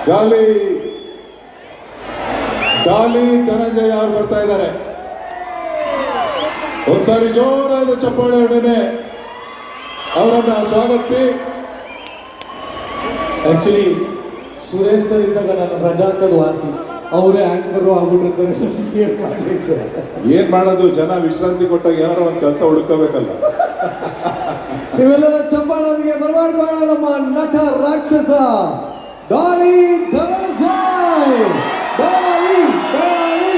ಗಾಲಿ ಗಾಲಿ ಧನಂಜಯ ಅವರು ಬರ್ತಾ ಇದ್ದಾರೆ. ಒಂದ್ಸಾರಿ ಜೋರಾದ ಚಪ್ಪಾಳೆಯೊಡನೆ ಅವರನ್ನ ಸ್ವಾಗತಿಸಿ. ಆಕ್ಚುಲಿ ಸುರೇಶ್ ಸರ್ ಇದ್ದಾಗ ನಾನು ರಜಾಕದ ವಾಸಿ, ಅವರೇ ಆಂಕರ್ ಆಗ್ಬಿಟ್ರೆ ಏನ್ ಮಾಡೋದು, ಜನ ವಿಶ್ರಾಂತಿ ಕೊಟ್ಟಾಗ ಏನಾರು ಒಂದು ಕೆಲಸ ಹುಡುಕಬೇಕಲ್ಲ. ನೀವೆಲ್ಲರ ಚಪ್ಪಾಳೊಂದಿಗೆ ಬರಬಾರ್ದು ನಮ್ಮ ನಟ ರಾಕ್ಷಸ ಡಾಲಿ ಧನಂಜಯ್. ಡಾಲಿ ಡಾಲಿ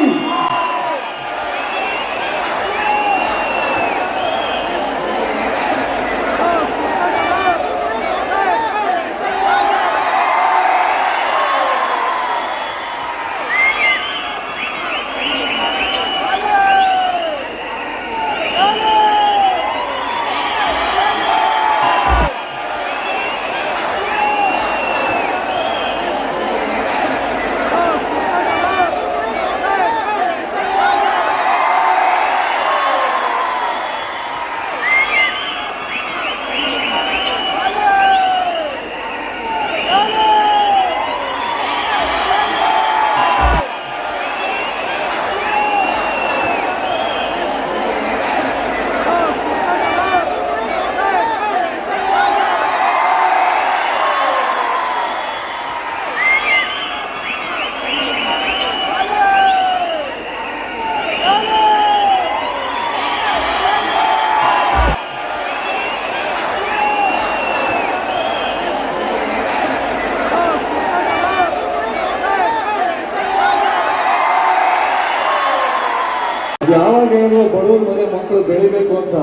ಯಾವಾಗ ಹೇಳಿದ್ರು ಬಡವ್ರ ಮನೆ ಮಕ್ಕಳು ಬೆಳಿಬೇಕು ಅಂತ,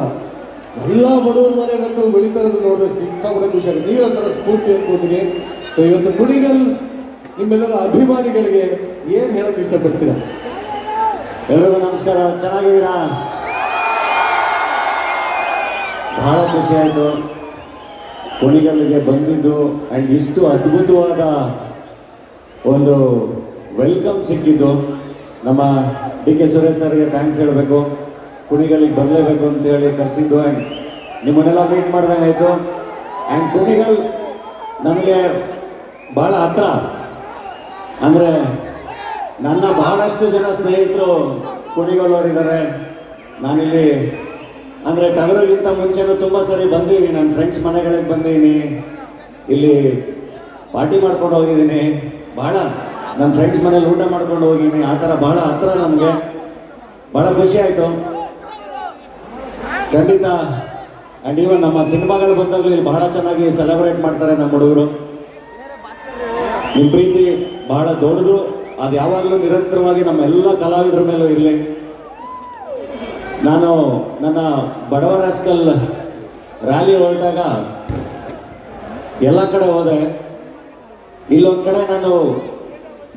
ಎಲ್ಲ ಬಡವ್ರ ಮನೆ ಮಕ್ಕಳು ಬೆಳಿತಾರದು ನೋಡಿದ್ರೆ ಸಿಕ್ಕಾಬಿಡ ಖುಷಿ ಆಗುತ್ತೆ. ನೀವೇ ಒಂಥರ ಸ್ಫೂರ್ತಿ ಅನ್ಕೋತೀನಿ. ಸೊ ಇವತ್ತು ಕುಣಿಗಲ್ ನಿಮ್ಮೆಲ್ಲರ ಅಭಿಮಾನಿಗಳಿಗೆ ಏನು ಹೇಳಕ್ಕೆ ಇಷ್ಟಪಡ್ತೀರಾ? ಎಲ್ರಿಗೂ ನಮಸ್ಕಾರ, ಚೆನ್ನಾಗಿದ್ದೀರಾ? ಬಹಳ ಖುಷಿ ಆಯಿತು ಕುಣಿಗಲ್ಗೆ ಬಂದಿದ್ದು. ಆ್ಯಂಡ್ ಇಷ್ಟು ಅದ್ಭುತವಾದ ಒಂದು ವೆಲ್ಕಮ್ ಸಿಕ್ಕಿದ್ದು. ನಮ್ಮ ಡಿ ಕೆ ಸುರೇಶ್ ಸರ್ಗೆ ಥ್ಯಾಂಕ್ಸ್ ಹೇಳಬೇಕು. ಕುಣಿಗಲ್ಲಿಗೆ ಬರಲೇಬೇಕು ಅಂತೇಳಿ ಕರೆಸಿದ್ದು. ಆ್ಯಂಡ್ ನಿಮ್ಮನ್ನೆಲ್ಲ ಮೀಟ್ ಮಾಡ್ದಂಗೆ ಆಯಿತು. ಆ್ಯಂಡ್ ಕುಣಿಗಲ್ ನನಗೆ ಭಾಳ ಹತ್ರ. ಅಂದರೆ ನನ್ನ ಬಹಳಷ್ಟು ಜನ ಸ್ನೇಹಿತರು ಕುಣಿಗಲ್ಲವರಿದ್ದಾರೆ. ನಾನಿಲ್ಲಿ ಅಂದರೆ ಟಗರಿಗಿಂತ ಮುಂಚೆನೂ ತುಂಬ ಸರಿ ಬಂದೀನಿ. ನನ್ನ ಫ್ರೆಂಡ್ಸ್ ಮನೆಗಳಿಗೆ ಬಂದೀನಿ, ಇಲ್ಲಿ ಪಾರ್ಟಿ ಮಾಡ್ಕೊಂಡು ಹೋಗಿದ್ದೀನಿ. ಭಾಳ ನನ್ನ ಫ್ರೆಂಡ್ಸ್ ಮನೇಲಿ ಊಟ ಮಾಡ್ಕೊಂಡು ಹೋಗಿದ್ದೀನಿ. ಆ ಥರ ಭಾಳ ಹತ್ರ ನಮಗೆ. ಭಾಳ ಖುಷಿ ಆಯಿತು ಖಂಡಿತ. ಆ್ಯಂಡ್ ಈವನ್ ನಮ್ಮ ಸಿನಿಮಾಗಳು ಬಂದಾಗಲೂ ಇಲ್ಲಿ ಬಹಳ ಚೆನ್ನಾಗಿ ಸೆಲೆಬ್ರೇಟ್ ಮಾಡ್ತಾರೆ ನಮ್ಮ ಹುಡುಗರು. ನಿಮ್ಮ ಪ್ರೀತಿ ಬಹಳ ದೊಡ್ಡದು. ಅದು ಯಾವಾಗಲೂ ನಿರಂತರವಾಗಿ ನಮ್ಮ ಎಲ್ಲ ಕಲಾವಿದರ ಮೇಲೂ ಇರಲಿ. ನಾನು ನನ್ನ ಬಡವರ ಹಾಸ್ಟೆಲ್ ರ್ಯಾಲಿ ಹೊರಟಾಗ ಎಲ್ಲ ಕಡೆ ಹೋದೆ. ಇಲ್ಲೊಂದು ಕಡೆ ನಾನು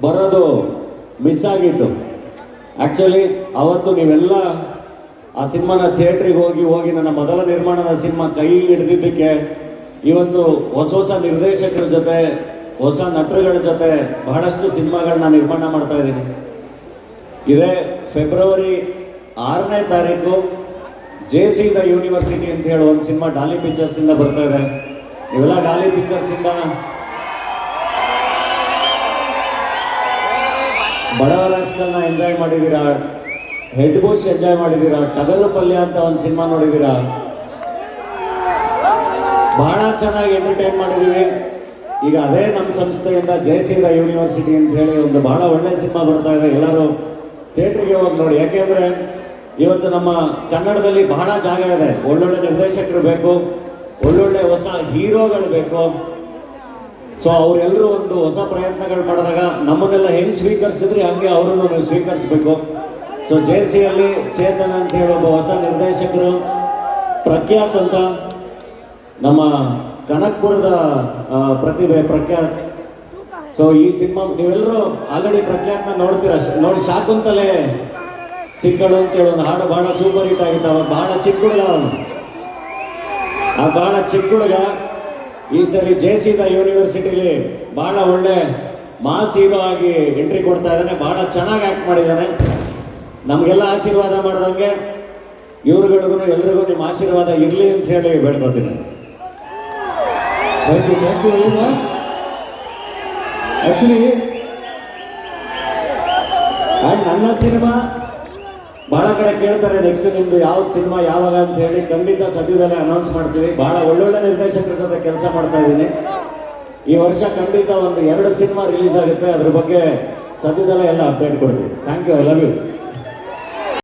ಬರೋದು ಮಿಸ್ ಆಗಿತ್ತು. ಆ್ಯಕ್ಚುಲಿ ಅವತ್ತು ನೀವೆಲ್ಲ ಆ ಸಿನಿಮಾನ ಥಿಯೇಟ್ರಿಗೆ ಹೋಗಿ ನನ್ನ ಮೊದಲ ನಿರ್ಮಾಣದ ಸಿನಿಮಾ ಕೈ ಹಿಡಿದಿದ್ದಕ್ಕೆ ಇವತ್ತು ಹೊಸ ಹೊಸ ನಿರ್ದೇಶಕರ ಜೊತೆ, ಹೊಸ ನಟರುಗಳ ಜೊತೆ ಬಹಳಷ್ಟು ಸಿನಿಮಾಗಳನ್ನ ನಿರ್ಮಾಣ ಮಾಡ್ತಾ ಇದ್ದೀನಿ. ಇದೇ ಫೆಬ್ರವರಿ 6ನೇ ತಾರೀಕು JC ದ ಯೂನಿವರ್ಸಿಟಿ ಅಂತ ಹೇಳಿ ಒಂದು ಸಿನಿಮಾ ಡಾಲಿ ಪಿಕ್ಚರ್ಸಿಂದ ಬರ್ತಾ ಇದೆ. ಇವೆಲ್ಲ ಡಾಲಿ ಪಿಕ್ಚರ್ಸಿಂದ ಬಡವರ ಹಾಸ್ಟೆಲ್ನ ಎಂಜಾಯ್ ಮಾಡಿದ್ದೀರಾ, ಹೆಡ್ ಬುಷ್ ಎಂಜಾಯ್ ಮಾಡಿದ್ದೀರಾ, ಟಗರು ಪಲ್ಯ ಅಂತ ಒಂದು ಸಿನಿಮಾ ನೋಡಿದ್ದೀರಾ. ಬಹಳ ಚೆನ್ನಾಗಿ ಎಂಟರ್ಟೈನ್ ಮಾಡಿದ್ದೀವಿ. ಈಗ ಅದೇ ನಮ್ಮ ಸಂಸ್ಥೆಯಿಂದ JC ದ ಯೂನಿವರ್ಸಿಟಿ ಅಂತ ಹೇಳಿ ಒಂದು ಬಹಳ ಒಳ್ಳೆ ಸಿನಿಮಾ ಬರ್ತಾ ಇದೆ. ಎಲ್ಲರೂ ಥಿಯೇಟ್ರಿಗೆ ಹೋಗಿ ನೋಡಿ. ಯಾಕೆಂದರೆ ಇವತ್ತು ನಮ್ಮ ಕನ್ನಡದಲ್ಲಿ ಬಹಳ ಜಾಗ ಇದೆ. ಒಳ್ಳೊಳ್ಳೆ ನಿರ್ದೇಶಕರು ಬೇಕು, ಒಳ್ಳೊಳ್ಳೆ ಹೊಸ ಹೀರೋಗಳು ಬೇಕು. ಸೊ ಅವರೆಲ್ಲರೂ ಒಂದು ಹೊಸ ಪ್ರಯತ್ನಗಳು ಮಾಡಿದಾಗ ನಮ್ಮನ್ನೆಲ್ಲ ಹೆಂಗೆ ಸ್ವೀಕರಿಸಿದ್ರಿ ಹಂಗೆ ಅವರನ್ನು ನೀವು ಸ್ವೀಕರಿಸಬೇಕು. ಸೊ JCಯಲ್ಲಿ ಚೇತನ್ ಅಂತ ಹೇಳಿ ಒಬ್ಬ ಹೊಸ ನಿರ್ದೇಶಕರು, ಪ್ರಖ್ಯಾತ್ ಅಂತ ನಮ್ಮ ಕನಕ್ಪುರದ ಪ್ರತಿಭೆ ಪ್ರಖ್ಯಾತ್. ಸೊ ಈ ಸಿನಿಮಾ ನೀವೆಲ್ಲರೂ ಆಲ್ರೆಡಿ ಪ್ರಖ್ಯಾತ್ನ ನೋಡ್ತೀರಾ. ನೋಡಿ ಶಾಕುಂತಲೆ ಸಿಕ್ಕಳು ಅಂತೇಳಿ ಒಂದು ಹಾಡು ಬಹಳ ಸೂಪರ್ ಹಿಟ್ ಆಗಿತ್ತು. ಅವಾಗ ಬಹಳ ಚಿಕ್ಕ ಹುಡುಗ ಅವನು. ಆ ಬಹಳ ಚಿಕ್ಕ ಹುಡುಗ ಈ ಸರಿ JC ದ ಯೂನಿವರ್ಸಿಟಿಲಿ ಬಹಳ ಒಳ್ಳೆ ಮಾಸ್ ಹೀರೋ ಆಗಿ ಎಂಟ್ರಿ ಕೊಡ್ತಾ ಇದ್ದಾನೆ. ಬಹಳ ಚೆನ್ನಾಗಿ ಆ್ಯಕ್ಟ್ ಮಾಡಿದ್ದಾನೆ. ನಮಗೆಲ್ಲ ಆಶೀರ್ವಾದ ಮಾಡ್ದಂಗೆ ಇವ್ರುಗಳಿಗೂ ಎಲ್ರಿಗೂ ನಿಮ್ಮ ಆಶೀರ್ವಾದ ಇರಲಿ ಅಂತ ಹೇಳಿ ಬೇಡ್ಕೊತೀನಿ. Thank you very much. Actually and ನನ್ನ ಸಿನಿಮಾ ಬಹಳ ಕಡೆ ಕೇಳ್ತಾರೆ ನೆಕ್ಸ್ಟ್ ನಿಮ್ದು ಯಾವ್ದು ಸಿನಿಮಾ ಯಾವಾಗ ಅಂತ ಹೇಳಿ. ಖಂಡಿತ ಸದ್ಯದಲ್ಲೇ ಅನೌನ್ಸ್ ಮಾಡ್ತೀವಿ. ಬಹಳ ಒಳ್ಳೊಳ್ಳೆ ನಿರ್ದೇಶಕರ ಜೊತೆ ಕೆಲಸ ಮಾಡ್ತಾ ಇದ್ದೀನಿ. ಈ ವರ್ಷ ಖಂಡಿತ ಒಂದು 2 ಸಿನಿಮಾ ರಿಲೀಸ್ ಆಗುತ್ತೆ. ಅದ್ರ ಬಗ್ಗೆ ಸದ್ಯದಲ್ಲೇ ಎಲ್ಲ ಅಪ್ಡೇಟ್ ಕೊಡ್ತೀವಿ. Thank you, I love you.